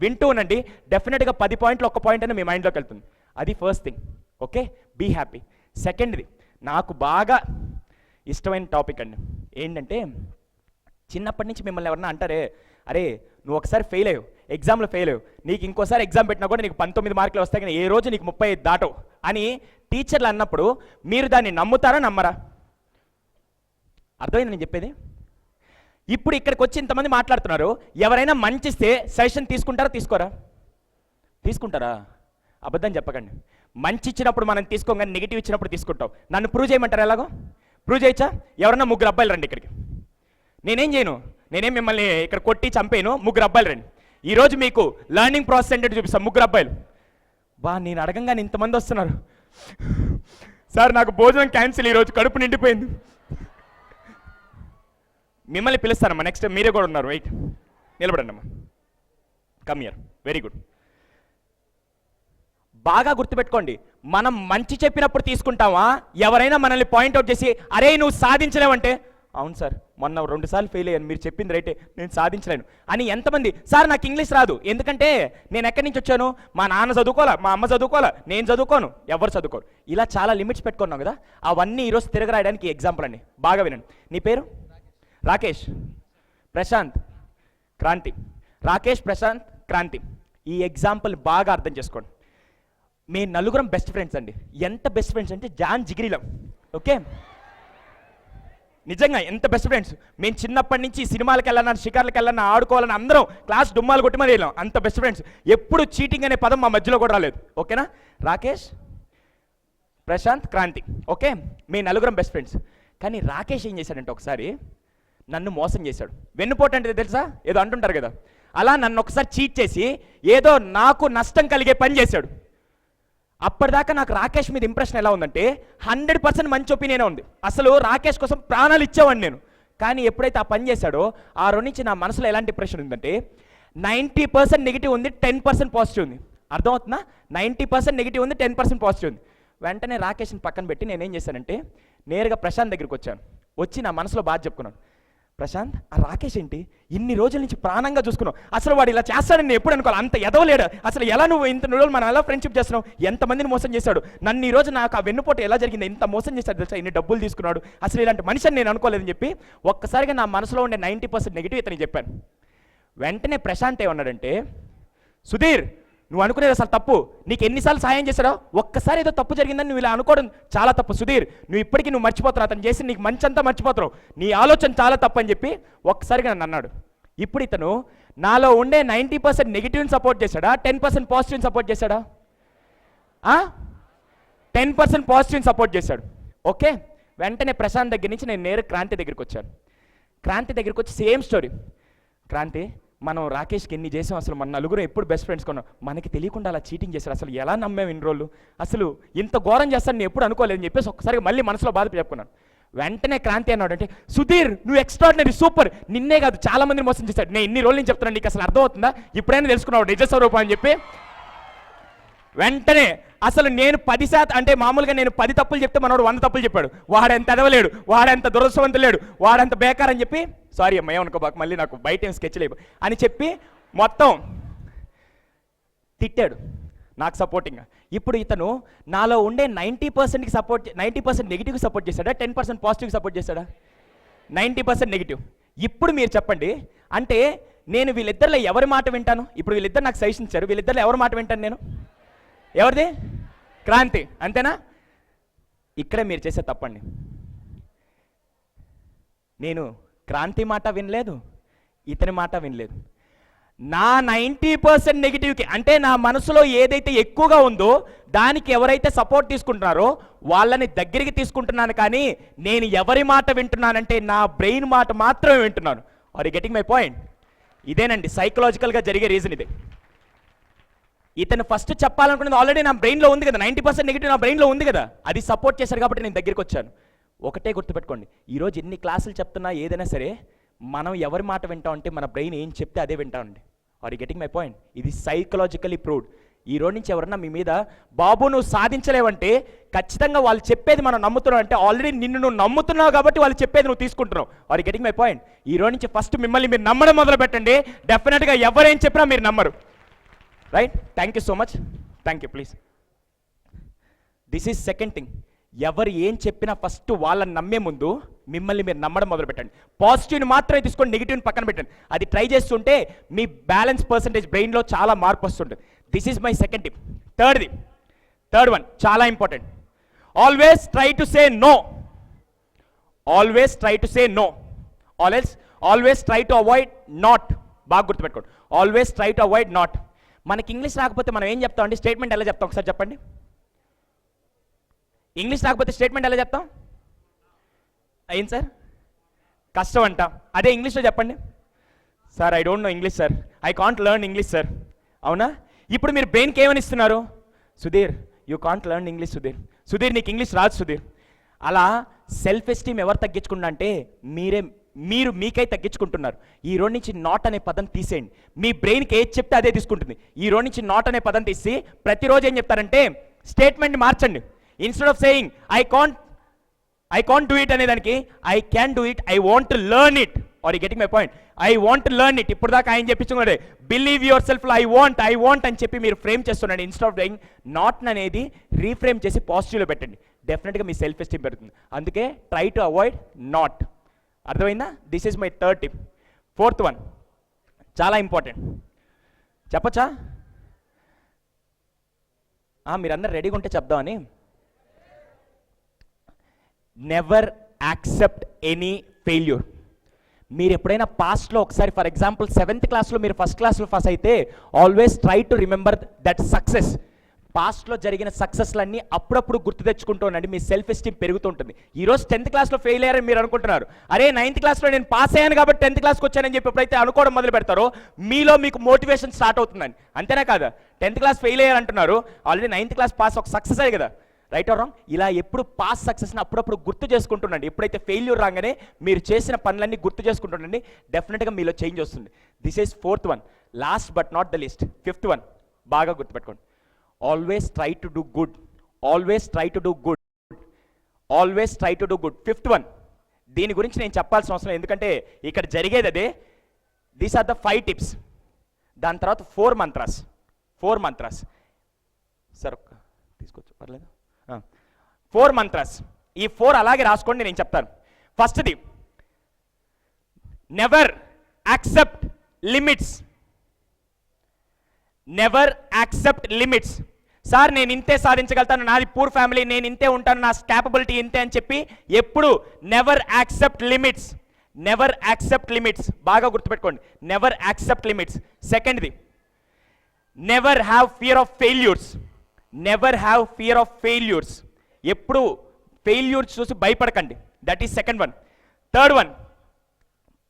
వింటూ ఉండండి. డెఫినెట్గా 10 పాయింట్లు 1 పాయింట్ అయినా మీ మైండ్లోకి వెళ్తుంది. అది first thing. Okay, be happy. సెకండ్ది నాకు బాగా ఇష్టమైన టాపిక్ అండి. ఏంటంటే చిన్నప్పటి నుంచి మిమ్మల్ని ఎవరన్నా అంటారే, అరే నువ్వు ఒకసారి ఫెయిల్ అయ్యావు, ఎగ్జామ్లో ఫెయిల్ అయ్యావు, నీకు ఇంకోసారి ఎగ్జామ్ పెట్టినా కూడా నీకు 19 మార్కులు వస్తాయి, కానీ ఏ రోజు నీకు 35 దాటవు అని టీచర్లు అన్నప్పుడు మీరు దాన్ని నమ్ముతారా నమ్మరా? అర్థమైంది నేను చెప్పేది? ఇప్పుడు ఇక్కడికి వచ్చి ఇంతమంది మాట్లాడుతున్నారు, ఎవరైనా మంచిస్తే సజెషన్ తీసుకుంటారా తీసుకోరా? తీసుకుంటారా? అబద్ధం చెప్పకండి. మంచి ఇచ్చినప్పుడు మనం తీసుకోం, కానీ నెగిటివ్ ఇచ్చినప్పుడు తీసుకుంటాం. నన్ను ప్రూవ్ చేయమంటారా? ఎలాగో ప్రూవ్ చేయొచ్చా? ఎవరన్నా 3 అబ్బాయిలు రండి ఇక్కడికి. నేనేం చేయను, నేనేం మిమ్మల్ని ఇక్కడ కొట్టి చంపేను. 3 అబ్బాయిలు రండి. ఈరోజు మీకు లర్నింగ్ ప్రాసెస్ ఏంటంటే చూపిస్తాను. 3 అబ్బాయిలు. బా నేను అడగంగానే ఇంతమంది వస్తున్నారు. సార్ నాకు భోజనం క్యాన్సిల్, ఈరోజు కడుపు నిండిపోయింది. మిమ్మల్ని పిలుస్తానమ్మా, నెక్స్ట్ మీరే కూడా ఉన్నారు. వెయిట్, నిలబడండి అమ్మా. Come here. Very good. బాగా గుర్తుపెట్టుకోండి, మనం మంచి చెప్పినప్పుడు తీసుకుంటామా, ఎవరైనా మనల్ని పాయింట్అవుట్ చేసి అరే నువ్వు సాధించలేవంటే అవును సార్ మొన్న 2 సార్లు ఫెయిల్ అయ్యాను, మీరు చెప్పింది రైటే, నేను సాధించలేను అని ఎంతమంది సార్ నాకు ఇంగ్లీష్ రాదు, ఎందుకంటే నేను ఎక్కడి నుంచి వచ్చాను, మా నాన్న చదువుకోవాలా, మా అమ్మ చదువుకోవాలా, నేను చదువుకోను, ఎవరు చదువుకోరు, ఇలా చాలా లిమిట్స్ పెట్టుకున్నాం కదా. అవన్నీ ఈరోజు తిరగరాయడానికి ఎగ్జాంపుల్ అండి. బాగా వినండి. నీ పేరు? రాకేష్, ప్రశాంత్, క్రాంతి. రాకేష్, ప్రశాంత్, క్రాంతి. ఈ ఎగ్జాంపుల్ బాగా అర్థం చేసుకోండి. మీ నలుగురం బెస్ట్ ఫ్రెండ్స్ అండి. ఎంత బెస్ట్ ఫ్రెండ్స్ అంటే జాన్ జిగిరిలం. ఓకే, నిజంగా ఎంత బెస్ట్ ఫ్రెండ్స్. మేము చిన్నప్పటి నుంచి సినిమాలకు వెళ్ళాలన్నా, షికార్లకు వెళ్ళాలన్నా, ఆడుకోవాలని అందరం క్లాస్ డుమ్మాలు కొట్టి మరి వెళ్ళాం. అంత బెస్ట్ ఫ్రెండ్స్. ఎప్పుడు చీటింగ్ అనే పదం మా మధ్యలో కూడా రాలేదు. ఓకేనా? రాకేష్, ప్రశాంత్, క్రాంతి. ఓకే, మీ నలుగురం బెస్ట్ ఫ్రెండ్స్. కానీ రాకేష్ ఏం చేశాడంటే ఒకసారి నన్ను మోసం చేశాడు. వెన్నుపోటు అంటే తెలుసా, ఏదో అంటుంటారు కదా, అలా నన్ను ఒకసారి చీట్ చేసి ఏదో నాకు నష్టం కలిగే పని చేశాడు. అప్పటిదాకా నాకు రాకేష్ మీద ఇంప్రెషన్ ఎలా ఉందంటే 100% మంచి ఒపీనియన్ ఉంది. అసలు రాకేష్ కోసం ప్రాణాలు ఇచ్చేవాడిని నేను. కానీ ఎప్పుడైతే ఆ పని చేశాడో ఆ రోజు నుంచి నా మనసులో ఎలాంటి ఇంప్రెషన్ ఉందంటే 90% నెగిటివ్ ఉంది, 10% పాజిటివ్ ఉంది. అర్థమవుతుందా? 90% నెగిటివ్ ఉంది, 10% పాజిటివ్ ఉంది. వెంటనే రాకేష్ని పక్కన పెట్టి నేనేం చేశానంటే నేరుగా ప్రశాంత్ దగ్గరికి వచ్చాను. వచ్చి నా మనసులో బాధ చెప్పుకున్నాను. ప్రశాంత్, ఆ రాకేష్ ఏంటి ఇన్ని రోజుల నుంచి ప్రాణంగా చూసుకున్నావు, అసలు వాడు ఇలా చేస్తాడని ఎప్పుడు అనుకోవాలి, అంత ఎదవలేడు, అసలు ఎలా నువ్వు ఇంత రోజులు మనం ఎలా ఫ్రెండ్షిప్ చేస్తున్నావు, ఎంతమందిని మోసం చేశాడు, నన్ను ఈ రోజు నాకు ఆ వెన్నుపోటు ఎలా జరిగింది, ఇంత మోసం చేశాడు తెలుసా, ఇన్ని డబ్బులు తీసుకున్నాడు, అసలు ఇలాంటి మనిషిని నేను అనుకోలేదని చెప్పి ఒక్కసారిగా నా మనసులో ఉండే 90% నెగిటివ్ ఇతనికి చెప్పాను. వెంటనే ప్రశాంత్ ఏమన్నాడంటే, సుధీర్ నువ్వు అనుకునేది అసలు తప్పు, నీకు ఎన్నిసార్లు సాయం చేశాడో, ఒక్కసారి ఏదో తప్పు జరిగిందని నువ్వు ఇలా అనుకోవడం చాలా తప్పు సుధీర్, నువ్వు ఇప్పటికీ నువ్వు మర్చిపోతున్నావు, అతను చేసి నీకు మంచి అంతా మర్చిపోతున్నావు, నీ ఆలోచన చాలా తప్పు అని చెప్పి ఒక్కసారిగా నన్ను అన్నాడు. ఇప్పుడు ఇతను నాలో ఉండే 90% నెగిటివ్ని సపోర్ట్ చేశాడా, 10% పాజిటివ్ని సపోర్ట్ చేశాడా? 10% పాజిటివ్ని సపోర్ట్ చేశాడు. ఓకే, వెంటనే ప్రశాంత్ దగ్గర నుంచి నేను నేరు క్రాంతి దగ్గరికి వచ్చాను. క్రాంతి దగ్గరికి వచ్చి సేమ్ స్టోరీ. క్రాంతి, మనం రాకేష్కి ఎన్ని చేసాం, అసలు మన నలుగురు ఎప్పుడు బెస్ట్ ఫ్రెండ్స్ కొన్నాం, మనకి తెలియకుండా అలా చీటింగ్ చేశాడు, అసలు ఎలా నమ్మాం ఇన్ని రోజులు, అసలు ఇంత ఘోరం చేస్తాను నేను ఎప్పుడు అనుకోలేదని చెప్పేసి ఒక్కసారి మళ్ళీ మనసులో బాధ చెప్పుకున్నాను. వెంటనే క్రాంతి అన్నాడు అంటే, సుధీర్ నువ్వు ఎక్స్ట్రాడినరీ, సూపర్, నిన్నే కాదు చాలా మందిని మోసం చేశాడు, నేను ఇన్ని రోజులు నేను చెప్తున్నాను, నీకు అసలు అర్థమవుతుందా, ఇప్పుడైనా తెలుసుకున్నావు నిజ స్వరూపం అని చెప్పి వెంటనే అసలు నేను 10% అంటే మామూలుగా నేను 10 తప్పులు చెప్తే మనోడు 100 తప్పులు చెప్పాడు, వాడెంత ఎదవలేడు, వాడెంత దురదృష్టవంతులేడు, వాడంత బేకార్ అని చెప్పి, సారీ అమ్మ ఏమనుకోబాకు, మళ్ళీ నాకు బయట ఏం స్కెచ్ లేవు అని చెప్పి మొత్తం తిట్టాడు నాకు సపోర్టింగ్గా. ఇప్పుడు ఇతను నాలో ఉండే 90%కి సపోర్ట్, 90% నెగిటివ్కి సపోర్ట్ చేశాడా, 10% పాజిటివ్కి సపోర్ట్ చేశాడా? 90% నెగిటివ్. ఇప్పుడు మీరు చెప్పండి, అంటే నేను వీళ్ళిద్దరిలో ఎవరి మాట వింటాను? ఇప్పుడు వీళ్ళిద్దరు నాకు సజెషన్ ఇచ్చారు, వీళ్ళిద్దరిలో ఎవరి మాట వింటాను నేను? ఎవరిది? క్రాంతి, అంతేనా? ఇక్కడే మీరు చేసే తప్పండి. నేను క్రాంతి మాట వినలేదు, ఇతని మాట వినలేదు. నా 90% నెగిటివ్కి, అంటే నా మనసులో ఏదైతే ఎక్కువగా ఉందో దానికి ఎవరైతే సపోర్ట్ తీసుకుంటున్నారో వాళ్ళని దగ్గరికి తీసుకుంటున్నాను, కానీ నేను ఎవరి మాట వింటున్నానంటే నా బ్రెయిన్ మాట మాత్రమే వింటున్నాను. Are you getting my point? ఇదేనండి సైకలాజికల్గా జరిగే రీజన్ ఇదే. ఇతను ఫస్ట్ చెప్పాలనుకున్నది ఆల్రెడీ నా బ్రెయిన్లో ఉంది కదా, 90% నెగిటివ్ నా బ్రెయిన్లో ఉంది కదా, అది సపోర్ట్ చేశారు కాబట్టి నేను దగ్గరికి వచ్చాను. ఒకటే గుర్తుపెట్టుకోండి, ఈరోజు ఎన్ని క్లాసులు చెప్తున్నా ఏదైనా సరే మనం ఎవరి మాట వింటామంటే మన బ్రెయిన్ ఏం చెప్తే అదే వింటామండి. Are you getting my point? ఇది సైకలాజికలీ ప్రూవ్డ్. ఈ రోజు నుంచి ఎవరన్నా మీ మీద బాబు నువ్వు సాధించలేవంటే ఖచ్చితంగా వాళ్ళు చెప్పేది మనం నమ్ముతున్నావు అంటే ఆల్రెడీ నిన్ను నువ్వు నమ్ముతున్నావు కాబట్టి వాళ్ళు చెప్పేది నువ్వు తీసుకుంటున్నావు. Are you getting my point? ఈ రోజు నుంచి ఫస్ట్ మిమ్మల్ని మీరు నమ్మడం మొదలు పెట్టండి, డెఫినెట్గా ఎవరేం చెప్పినా మీరు నమ్మరు. Right? Thank you so much, thank you. Please, this is second thing. ఎవరు ఏం చెప్పినా ఫస్ట్ వాళ్ళని నమ్మే ముందు మిమ్మల్ని మీరు నమ్మడం మొదలు పెట్టండి. పాజిటివ్ని మాత్రమే తీసుకోండి, నెగిటివ్ని పక్కన పెట్టండి. అది ట్రై చేస్తుంటే మీ బ్యాలెన్స్ పర్సంటేజ్ బ్రెయిన్లో చాలా మార్పు వస్తుంటుంది. This is my second tip. Third one చాలా important. Always try to say no. Always try to say no. Always try to avoid not. బాగా గుర్తుపెట్టుకోండి, always try to avoid not. మనకి ఇంగ్లీష్ రాకపోతే మనం ఏం చెప్తామండి? స్టేట్మెంట్ ఎలా చెప్తాం ఒకసారి చెప్పండి. ఇంగ్లీష్ రాకపోతే స్టేట్మెంట్ ఎలా చెప్తాం? అయ్యింది సార్, కష్టం అంట. అదే ఇంగ్లీష్లో చెప్పండి. Sir I don't know English sir, I can't learn English sir. అవునా? ఇప్పుడు మీరు బ్రెయిన్కి ఏమని ఇస్తున్నారు? Sudheer you can't learn English Sudheer, Sudheer నీకు ఇంగ్లీష్ రాదు సుధీర్. అలా సెల్ఫ్ ఎస్టీమ్ ఎవరు తగ్గించుకుంటా అంటే మీరే మీరు మీకై తగ్గించుకుంటున్నారు. ఈ రోజు నుంచి నాట్ అనే పదం తీసేయండి. మీ బ్రెయిన్కి ఏది చెప్తే అదే తీసుకుంటుంది. ఈ రోజు నుంచి నాట్ అనే పదం తీసి ప్రతిరోజు ఏం చెప్తారంటే స్టేట్మెంట్ మార్చండి. Instead of saying I can't do it అనేదానికి I can do it, I want to learn it. Are you getting my point? I want to learn it. ఇప్పుడు దాకా ఆయన చెప్పించుకున్నాడే believe yourself I want అని చెప్పి మీరు frame చేస్తున్నాడు. Instead of doing not అనేది రీఫ్రేమ్ చేసి పాజిటివ్లో పెట్టండి. డెఫినెట్గా మీ సెల్ఫ్ ఎస్టీమ్ పెరుగుతుంది. అందుకే ట్రై టు అవాయిడ్ నాట్. అర్థమైందా? This is my third tip. Fourth one చాలా ఇంపార్టెంట్, చెప్పచ్చా? మీరందరూ రెడీగా ఉంటే చెప్దామని. Never accept any failure. మీరు ఎప్పుడైనా పాస్ట్లో ఒకసారి ఫర్ ఎగ్జాంపుల్ 7th క్లాస్లో మీరు ఫస్ట్ క్లాస్లో పాస్ అయితే always try to remember that success. పాస్ట్లో జరిగిన సక్సెస్లన్నీ అప్పుడప్పుడు గుర్తు తెచ్చుకుంటూ ఉండండి. మీ సెల్ఫ్ ఎస్టీమ్ పెరుగుతుంటుంది. ఈరోజు 10th క్లాస్లో ఫెయిల్ అయ్యారని మీరు అనుకుంటున్నారు. అరే 9th క్లాస్లో నేను పాస్ అయ్యాను కాబట్టి 10th క్లాస్కి వచ్చానని చెప్పి ఎప్పుడైతే అనుకోవడం మొదలు పెడతారో మీలో మీకు మోటివేషన్ స్టార్ట్ అవుతుందండి. అంతేనా కాదా? 10th క్లాస్ ఫెయిల్ అయ్యారు అంటున్నారు, ఆల్రెడీ 9th క్లాస్ పాస్ ఒక సక్సెస్ అయ్యి కదా, రైట్ ఆర్ రాంగ్? ఇలా ఎప్పుడు పాస్ సక్సెస్ని అప్పుడప్పుడు గుర్తు చేసుకుంటుండండి. ఎప్పుడైతే ఫెయిల్యూర్ రాగానే మీరు చేసిన పనులన్నీ గుర్తు చేసుకుంటుండండి. డెఫినెట్గా మీలో చేంజ్ వస్తుంది. This is 4th one. Last but not the least 5th one. బాగా గుర్తుపెట్టుకోండి. Always try to do good. Always try to do good. Always try to do good. 5th one. దీని గురించి నేను చెప్పాల్సిన అవసరం, ఎందుకంటే ఇక్కడ జరిగేది అదే. These are the 5 tips. దాని తర్వాత 4 మంత్రాస్. 4 మంత్రాస్ సార్ తీసుకోవచ్చు, పర్లేదు. 4 మంత్రాస్. ఈ 4 అలాగే రాసుకోండి, నేను చెప్తాను. ఫస్ట్ది never accept limits. Never accept limits. Sir నేను ఇంతే సాధించగలుగుతాను, నాది పూర్ ఫ్యామిలీ, నేను ఇంతే ఉంటాను, నా క్యాపబిలిటీ ఇంతే అని చెప్పి ఎప్పుడు never accept limits. Never accept limits. బాగా గుర్తుపెట్టుకోండి, నెవర్ యాక్సెప్ట్ లిమిట్స్. సెకండ్ది never have fear of failures. Never have fear of failures. ఎప్పుడు ఫెయిల్యూర్స్ చూసి భయపడకండి. That is second one. Third one,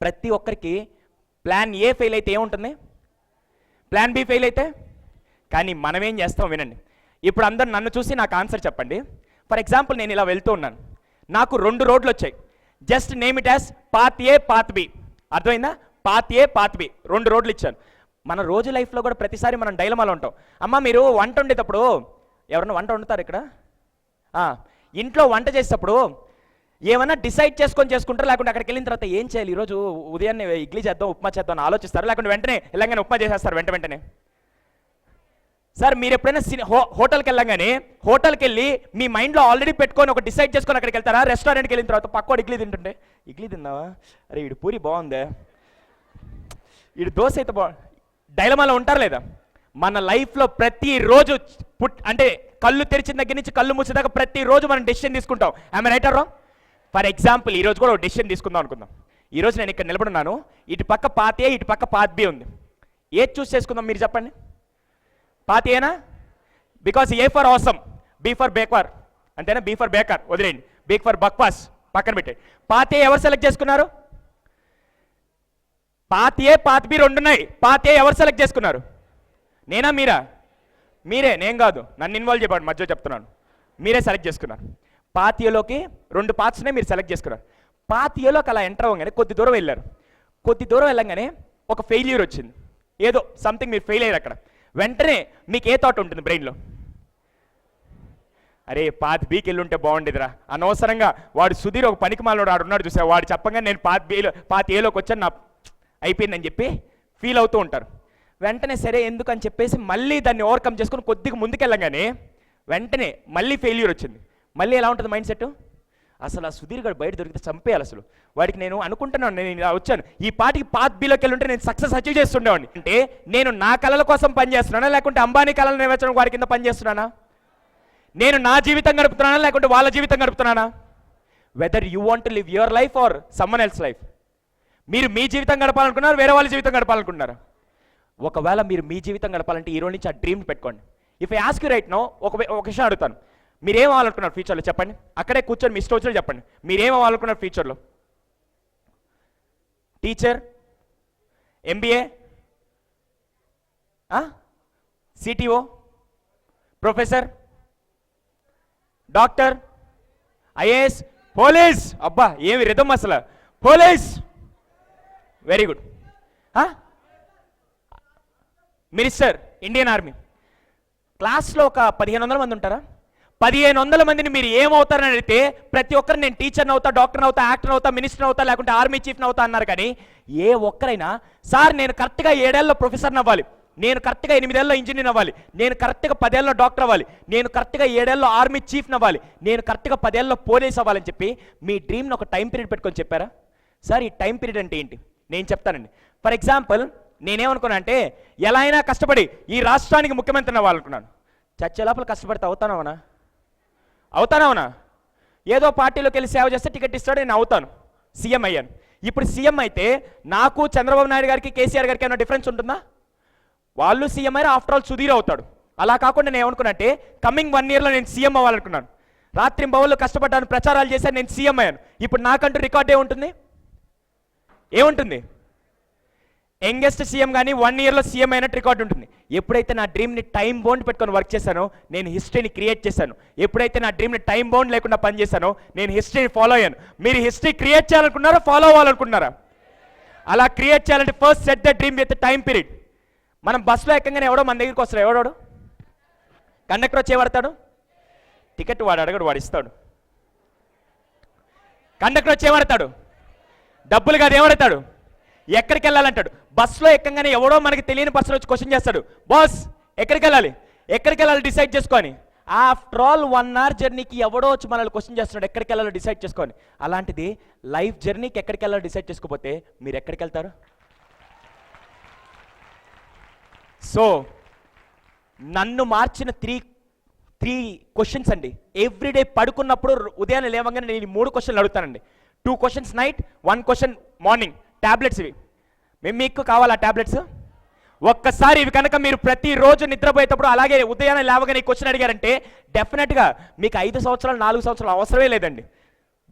ప్రతి ఒక్కరికి ప్లాన్ ఏ ఫెయిల్ అయితే ఏముంటుంది, ప్లాన్ బి ఫెయిల్ అయితే. కానీ మనం ఏం చేస్తాం వినండి. ఇప్పుడు అందరు నన్ను చూసి నాకు ఆన్సర్ చెప్పండి. ఫర్ ఎగ్జాంపుల్ నేను ఇలా వెళ్తూ ఉన్నాను, నాకు 2 రోడ్లు వచ్చాయి. Just name it as path A path B. అర్థమైందా? పాత్ ఏ పాత్ బి, 2 రోడ్లు ఇచ్చాను. మన రోజు లైఫ్లో కూడా ప్రతిసారి మనం డైలమాలో ఉంటాం. అమ్మ మీరు వంట వండేటప్పుడు, ఎవరన్నా వంట వండుతారు ఇక్కడ? ఇంట్లో వంట చేసేటప్పుడు ఏమన్నా డిసైడ్ చేసుకుంటారు, లేకుంటే అక్కడికి వెళ్ళిన తర్వాత ఏం చేయాలి, ఈరోజు ఉదయాన్నే ఇడ్లీ చేద్దాం ఉప్మా చేద్దాం అని ఆలోచిస్తారు, లేకుంటే వెంటనే వెళ్ళగానే ఉప్మా చేసేస్తారు వెంటనే. సార్ మీరు ఎప్పుడైనా హోటల్కి వెళ్ళగానే హోటల్కి వెళ్ళి మీ మైండ్లో ఆల్రెడీ పెట్టుకొని ఒక డిసైడ్ చేసుకొని అక్కడికి వెళ్తారా? రెస్టారెంట్కి వెళ్ళిన తర్వాత పక్కోడు ఇడ్లీ తింటుంటే, ఇడ్లీ తిన్నావా, అరే వీడు పూరి బాగుందే, వీడు దోశ అయితే డైలమాలో ఉంటారు లేదా? మన లైఫ్లో ప్రతిరోజు అంటే కళ్ళు తెరిచిన దగ్గర నుంచి కళ్ళు మూసేదాకా ప్రతిరోజు మనం డెసిషన్ తీసుకుంటాం. I'm right are wrong? For example ఈరోజు కూడా ఒక డెసిషన్ తీసుకుందాం అనుకుందాం. ఈరోజు నేను ఇక్కడ నిలబడున్నాను, ఇటు పక్క పాత్ ఏ, ఇటు పక్క పాత్ బి ఉంది. ఏది చూస్ చేసుకుందాం మీరు చెప్పండి? పాత్ ఏనా? Because A for awesome, B for backward, అంతేనా? బి ఫర్ బేకర్ వదిలేండి, బి ఫర్ బక్వాస్ పక్కన పెట్టండి. పాత్ ఏ ఎవరు సెలెక్ట్ చేసుకున్నారు? పాత్ ఏ పాత్ బి 2 ఉన్నాయి. పాత్ ఏ ఎవరు సెలెక్ట్ చేసుకున్నారు? నేనా మీరా? మీరే, నేను కాదు. నన్ను ఇన్వాల్వ్ చేయబడి మధ్య చెప్తున్నాను. మీరే సెలెక్ట్ చేసుకున్నారు. పాత్ ఏలోకి 2 పాత్స్నే మీరు సెలెక్ట్ చేసుకున్నారు. పాత్ ఏలోకి అలా ఎంటర్ అవ్వగానే కొద్ది దూరం వెళ్ళారు. కొద్ది దూరం వెళ్ళగానే ఒక ఫెయిల్యూర్ వచ్చింది, ఏదో సంథింగ్ మీరు ఫెయిల్ అయ్యారు అక్కడ. వెంటనే మీకు ఏ థాట్ ఉంటుంది బ్రెయిన్లో? అరే పాత్ బీకి వెళ్ళి ఉంటే బాగుండేదిరా, అనవసరంగా వాడు సుధీర్ ఒక పనికి మాలోడు వాడు ఉన్నాడు చూసా, వాడు చెప్పగా నేను పాత్ ఏలోకి వచ్చాను, నా అయిపోయిందని చెప్పి ఫీల్ అవుతూ ఉంటారు. వెంటనే సరే ఎందుకు అని చెప్పేసి మళ్ళీ దాన్ని ఓవర్కమ్ చేసుకుని కొద్దిగా ముందుకెళ్ళగానే వెంటనే మళ్ళీ ఫెయిల్యూర్ వచ్చింది. మళ్ళీ ఎలా ఉంటుంది మైండ్ సెట్? అసలు ఆ సుధీర్ గారు బయట దొరికితే చంపేయాలి. అసలు వాడికి నేను అనుకుంటున్నాను, నేను ఇలా వచ్చాను, ఈ పాటికి పాత్ బిలోకి వెళ్ళి ఉంటే నేను సక్సెస్ అచీవ్ చేస్తుండేవాడిని. అంటే నేను నా కళల కోసం పనిచేస్తున్నానా, లేకుంటే అంబానీ కళలు నెరవేర్చడం వాడి కింద పనిచేస్తున్నానా? నేను నా జీవితం గడుపుతున్నానా, లేకుంటే వాళ్ళ జీవితం గడుపుతున్నానా? Whether you want to live your life or someone else life. మీరు మీ జీవితం గడపాలనుకున్నారు, వేరే వాళ్ళ జీవితం గడపాలనుకుంటున్నారు. ఒకవేళ మీరు మీ జీవితం గడపాలంటే ఈ రోజు నుంచి ఆ డ్రీమ్ పెట్టుకోండి. If I ask you right now, ఒక విషయం అడుగుతాను, మీరేం అవ్వాలనుకున్నారు ఫ్యూచర్లో చెప్పండి. అక్కడే కూర్చొని మీ ఇష్టం చెప్పండి. మీరేం అవ్వాలనుకున్నారు ఫ్యూచర్లో? Teacher, MBA, CTO, professor, doctor, IAS, police. అబ్బా ఏమి రిధం అసలు! Police, very good. Minister, Indian army. క్లాస్లో ఒక 1500 మంది ఉంటారా? 1500 మందిని మీరు ఏమవుతారని అడిగితే ప్రతి ఒక్కరు నేను టీచర్ని అవుతా, డాక్టర్ని అవుతా, యాక్టర్ అవుతా, మినిస్టర్ అవుతా, లేకుంటే ఆర్మీ చీఫ్ని అవుతా అన్నారు. కానీ ఏ ఒక్కరైనా సార్ నేను కరెక్ట్గా 7 ఏళ్ళలో ప్రొఫెసర్ని అవ్వాలి, నేను కరెక్ట్గా 8 ఏళ్ళలో ఇంజనీర్ అవ్వాలి, నేను కరెక్ట్గా 10 ఏళ్ళలో డాక్టర్ అవ్వాలి, నేను కరెక్ట్గా 7 ఏళ్ళలో ఆర్మీ చీఫ్ని అవ్వాలి, నేను కరెక్ట్గా 10 ఏళ్ళలో పోలీస్ అవ్వాలని చెప్పి మీ డ్రీమ్ని ఒక టైం పీరియడ్ పెట్టుకొని చెప్పారా? సార్ ఈ టైం పీరియడ్ అంటే ఏంటి నేను చెప్తానండి. ఫర్ ఎగ్జాంపుల్ నేనేమనుకున్నా అంటే ఎలా అయినా కష్టపడి ఈ రాష్ట్రానికి ముఖ్యమంత్రిని అవ్వాలనుకున్నాను. చచ్చే లోపల కష్టపడితే అవుతానవునా? ఏదో పార్టీలోకి వెళ్ళి సేవ చేస్తే టికెట్ ఇస్తాడు, నేను అవుతాను, సీఎం అయ్యాను. ఇప్పుడు సీఎం అయితే నాకు చంద్రబాబు నాయుడు గారికి, కేసీఆర్ గారికి ఏమైనా డిఫరెన్స్ ఉంటుందా? వాళ్ళు సీఎం అయ్యారు, ఆఫ్టర్ ఆల్ సుధీర్ అవుతాడు. అలా కాకుండా నేను ఏమనుకున్నా అంటే కమింగ్ 1 ఇయర్లో నేను సీఎం అవ్వాలనుకున్నాను. రాత్రి బౌల్లో కష్టపడ్డాను, ప్రచారాలు చేశాను, నేను సీఎం అయ్యాను. ఇప్పుడు నాకంటూ రికార్డ్ ఏముంటుంది? యంగెస్ట్ సీఎం కానీ 1 ఇయర్లో సీఎం అయినట్టు రికార్డు ఉంటుంది. ఎప్పుడైతే నా డ్రీమ్ని టైం బౌండ్ పెట్టుకొని వర్క్ చేశానో నేను హిస్టరీని క్రియేట్ చేశాను. ఎప్పుడైతే నా డ్రీమ్ని టైం బౌండ్ లేకుండా పనిచేశానో నేను హిస్టరీని ఫాలో అయ్యాను. మీరు హిస్టరీ క్రియేట్ చేయాలనుకున్నారా, ఫాలో అవ్వాలనుకుంటున్నారా? అలా క్రియేట్ చేయాలంటే first set the dream with time period. మనం బస్సులో ఎక్కగానే ఎవడో మన దగ్గరికి వస్తాడు. ఎవడోడు? కండక్టర్ వచ్చి ఏమడతాడు? టికెట్ వాడు అడగడు, వాడు ఇస్తాడు. కండక్టర్ వచ్చి ఏమడతాడు? డబ్బులు కాదు, ఏమడతాడు? ఎక్కడికి వెళ్ళాలంటాడు. బస్సులో ఎక్కగానే ఎవడో మనకి తెలియని పర్సన్ వచ్చి క్వశ్చన్ చేస్తాడు, బాస్ ఎక్కడికి వెళ్ళాలి డిసైడ్ చేసుకొని. ఆఫ్టర్ ఆల్ 1 అవర్ జర్నీకి ఎవడో వచ్చి మనల్ని క్వశ్చన్ చేస్తున్నాడు ఎక్కడికి వెళ్ళాలో డిసైడ్ చేసుకొని. అలాంటిది లైఫ్ జర్నీకి ఎక్కడికి వెళ్ళాలో డిసైడ్ చేసుకోకపోతే మీరు ఎక్కడికి వెళ్తారు? సో నన్ను మార్చిన త్రీ క్వశ్చన్స్ అండి. ఎవ్రీడే పడుకున్నప్పుడు ఉదయాన్నే లేవగానే నేను 3 క్వశ్చన్లు అడుగుతానండి. 2 questions night, 1 question morning. Tablets ఇవి. మీకు కావాలా ట్యాబ్లెట్స్? ఒక్కసారి ఇవి కనుక మీరు ప్రతిరోజు నిద్రపోయేటప్పుడు అలాగే ఉదయాన్నే లేవగానే ఈ క్వశ్చన్ అడిగారంటే డెఫినెట్గా మీకు 5 సంవత్సరాలు 4 సంవత్సరాలు అవసరమే లేదండి.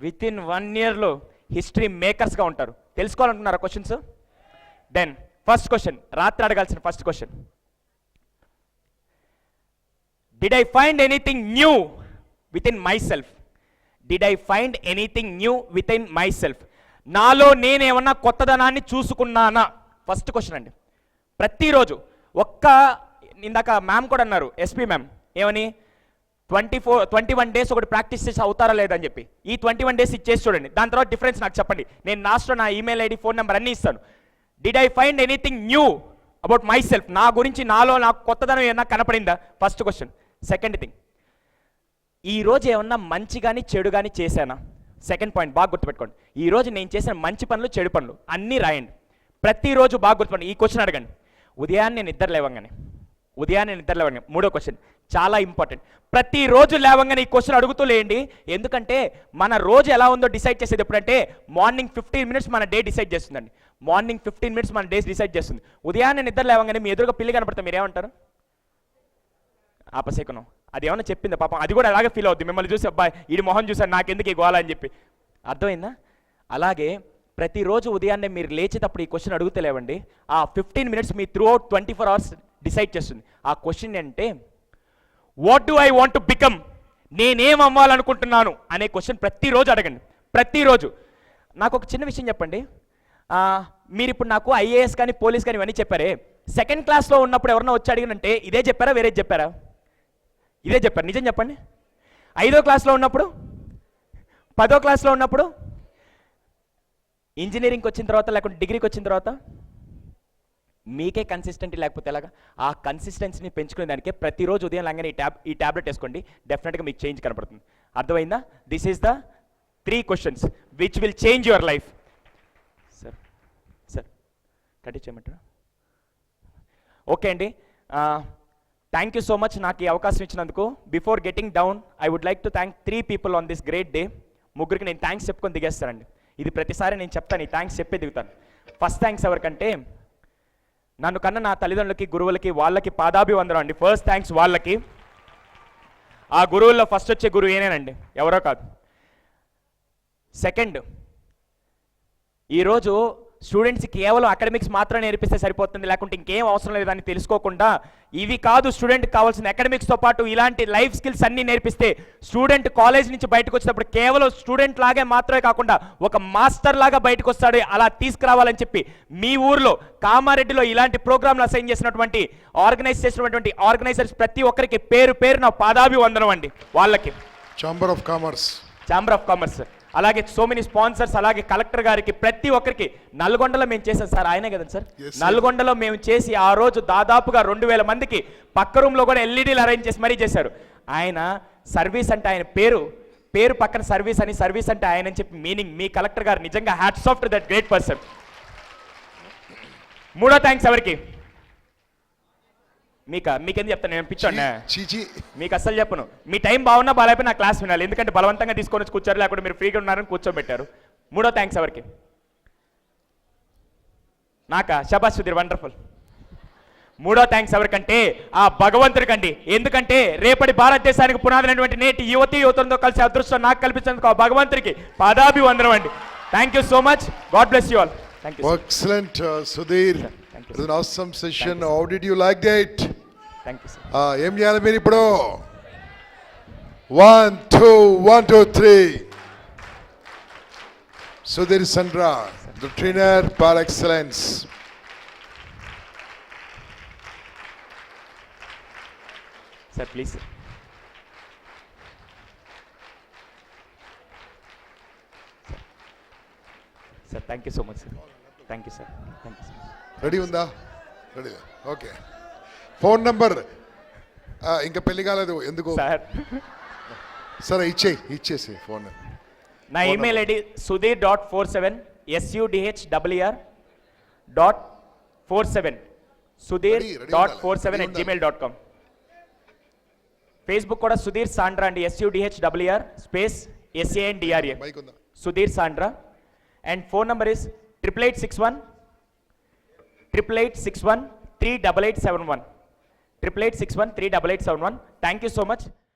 విత్ ఇన్ 1 ఇయర్లో హిస్టరీ మేకర్స్గా ఉంటారు. తెలుసుకోవాలనుకున్నారా క్వశ్చన్స్? దెన్ ఫస్ట్ క్వశ్చన్, రాత్రి అడగాల్సిన first question, did I find anything new with in my self? Did I find anything new with in my self? నాలో నేనేమన్నా కొత్తదనాన్ని చూసుకున్నానా? ఫస్ట్ క్వశ్చన్ అండి. ప్రతిరోజు ఇందాక మ్యామ్ కూడా అన్నారు, ఎస్పీ మ్యామ్, ఏమని 21 డేస్ ఒకటి ప్రాక్టీస్ చేసి అవుతారా లేదని చెప్పి. ఈ 21 డేస్ ఇచ్చేసి చూడండి, దాని తర్వాత డిఫరెన్స్ నాకు చెప్పండి. నేను లాస్ట్లో నా ఈమెయిల్ ఐడి, ఫోన్ నెంబర్ అన్నీ ఇస్తాను. Did I find anything new about myself? నా గురించి నాలో నాకు కొత్తదనం ఏమన్నా కనపడిందా? First question. సెకండ్ థింగ్, ఈరోజు ఏమన్నా మంచి కానీ చెడు కానీ చేశానా? సెకండ్ పాయింట్ బాగా గుర్తుపెట్టుకోండి. ఈరోజు నేను చేసిన మంచి పనులు, చెడు పనులు అన్నీ రాయండి. ప్రతిరోజు బాగా గుర్తుపెట్టండి. ఈ క్వశ్చన్ అడగండి ఉదయాన్నే నిద్ర లేవంగానే. మూడో క్వశ్చన్ చాలా ఇంపార్టెంట్. ప్రతిరోజు లేవంగానే ఈ క్వశ్చన్ అడుగుతూ లేండి. ఎందుకంటే మన రోజు ఎలా ఉందో డిసైడ్ చేసేది ఎప్పుడంటే మార్నింగ్ 15 మినిట్స్ మన డే డిసైడ్ చేస్తుందండి. మార్నింగ్ 15 మినిట్స్ మన డే డిసైడ్ చేస్తుంది. ఉదయాన్నే నిద్ర లేవంగానే మీ ఎదురుగా పిల్లి కనపడితే మీరేమంటారు? ఆపసేకును అది ఏమన్నా చెప్పింది పాపం, అది కూడా అలాగే ఫీల్ అవుద్ది. మిమ్మల్ని చూసి అబ్బాయి ఈడి మొహం చూసాను నాకెందుకు ఈ గోల అని చెప్పి. అర్థమైందా? అలాగే ప్రతిరోజు ఉదయాన్నే మీరు లేచేటప్పుడు ఈ క్వశ్చన్ అడుగుతూ లేవండి. ఆ 15 minutes me through out 24 hours decide చేస్తుంది. ఆ క్వశ్చన్ అంటే what do I want to become? నేనేం అవ్వాలనుకుంటున్నాను అనే క్వశ్చన్ ప్రతిరోజు అడగండి. ప్రతిరోజు. నాకు ఒక చిన్న విషయం చెప్పండి. మీరు ఇప్పుడు నాకు ఐఏఎస్ కానీ పోలీస్ కానీ ఇవన్నీ చెప్పారే, సెకండ్ క్లాస్లో ఉన్నప్పుడు ఎవరన్నా వచ్చి అడిగినంటే ఇదే చెప్పారా, వేరేది చెప్పారా? ఇదే చెప్పారు. నిజం చెప్పండి. 5వ క్లాస్లో ఉన్నప్పుడు, 10వ క్లాస్లో ఉన్నప్పుడు, ఇంజనీరింగ్కి వచ్చిన తర్వాత, లేకుంటే డిగ్రీకి వచ్చిన తర్వాత మీకే కన్సిస్టెంటీ లేకపోతే ఎలాగా? ఆ కన్సిస్టెన్సీని పెంచుకునే దానికే ప్రతిరోజు ఉదయం లాగానే ఈ ట్యాబ్లెట్ వేసుకోండి. డెఫినెట్గా మీకు చేంజ్ కనపడుతుంది. అర్థమైందా? This is the 3 questions which will change your life. Sir కట్టి చేయమంటారా? ఓకే అండి, థ్యాంక్ యూ సో మచ్ నాకు ఈ అవకాశం ఇచ్చినందుకు. Before getting down I would like to thank 3 people on this great day. ముగ్గురికి నేను థ్యాంక్స్ చెప్పుకొని దిగేస్తానండి. ఇది ప్రతిసారి నేను చెప్తాను, ఈ థ్యాంక్స్ చెప్పే దిగుతాను. ఫస్ట్ థ్యాంక్స్ ఎవరికంటే నన్ను కన్నా నా తల్లిదండ్రులకి, గురువులకి, వాళ్ళకి పాదాభివందనం అండి. ఫస్ట్ థ్యాంక్స్ వాళ్ళకి. ఆ గురువుల్లో ఫస్ట్ వచ్చే గురువు ఏనేనండి, ఎవరో కాదు. సెకండ్, ఈరోజు స్టూడెంట్స్ కేవలం అకాడమిక్స్ మాత్రం నేర్పిస్తే సరిపోతుంది, లేకుంటే ఇంకేం అవసరం లేదని తెలుసుకోకుండా ఇవి కాదు స్టూడెంట్కి కావాల్సిన అకాడమిక్స్తో పాటు ఇలాంటి లైఫ్ స్కిల్స్ అన్నీ నేర్పిస్తే స్టూడెంట్ కాలేజ్ నుంచి బయటకు వచ్చేటప్పుడు కేవలం స్టూడెంట్ లాగే మాత్రమే కాకుండా ఒక మాస్టర్ లాగా బయటకు వస్తాడు, అలా తీసుకురావాలని చెప్పి మీ ఊర్లో కామారెడ్డిలో ఇలాంటి ప్రోగ్రాంలు అసైన్ చేసినటువంటి ఆర్గనైజ్ చేసినటువంటి ఆర్గనైజర్స్ ప్రతి ఒక్కరికి పేరు పేరు నా పాదాభివందనం అండి. వాళ్ళకి chamber of commerce, chamber of commerce, అలాగే సో మెనీ స్పాన్సర్స్, అలాగే కలెక్టర్ గారికి ప్రతి ఒక్కరికి. నల్గొండలో మేము చేసాం సార్, ఆయనే కదా సార్, Yes, sir. నల్గొండలో మేము చేసి ఆ రోజు దాదాపుగా 2000 మందికి పక్క రూమ్లో కూడా ఎల్ఈడీలు అరేంజ్ చేసి మరీ చేశారు. ఆయన సర్వీస్ అంటే ఆయన పేరు పక్కన సర్వీస్ అని, సర్వీస్ అంటే ఆయన అని చెప్పి మీనింగ్. మీ కలెక్టర్ గారు నిజంగా hats off to that great person. మూడో థ్యాంక్స్ ఎవరికి? మీకెందుకు చెప్తాను, నేను పిచ్చోండి, చీచి మీకు అస్సలు చెప్పను. మీ టైం బాగున్నా బాగాలేకపోయినా నా క్లాస్ వినాలి, ఎందుకంటే బలవంతంగా తీసుకొని వచ్చి కూర్చోరు, లేకపోతే మీరు ఫ్రీగా ఉన్నారని కూర్చోబెట్టారు. మూడో థ్యాంక్స్ ఎవరికి? శబాష్ సుధీర్, వండర్ఫుల్. మూడో థ్యాంక్స్ ఎవరికంటే ఆ భగవంతుడికండి. ఎందుకంటే రేపటి భారతదేశానికి పునాదైనటువంటి నేటి యువతులతో కలిసి అదృష్టం నాకు కల్పించినందుకు ఆ భగవంతుడికి పాదాభివందనం అండి. Thank you so much, God bless you all. Thank you. Excellent Sudhir. Thank you, It was an awesome session. Thank you, sir. How did you like that? Thank you sir. ఏం చేయాలి మీరు ఇప్పుడు? 1 2 1 2 3. Sudhir Sandra, the trainer par excellence. Sir please sir. Sir thank you so much sir. Thank you sir. Thank you sir. Ready ఉందా? Ready, okay. Phone number ఇంకా పెళ్లి కాలేదు ఎందుకు? Sir సరే ఇచ్చేసి ఫోన్ నెంబర్. నా email ID sudhir.47 sudhir.47@gmail.com. Facebook కూడా Sudhir Sandra అండి, SUDHRR స్పేస్ SANDRA, మైక్ ఉందా? Sudhir Sandra. And phone number is 8861 38871 38871. Thank you so much.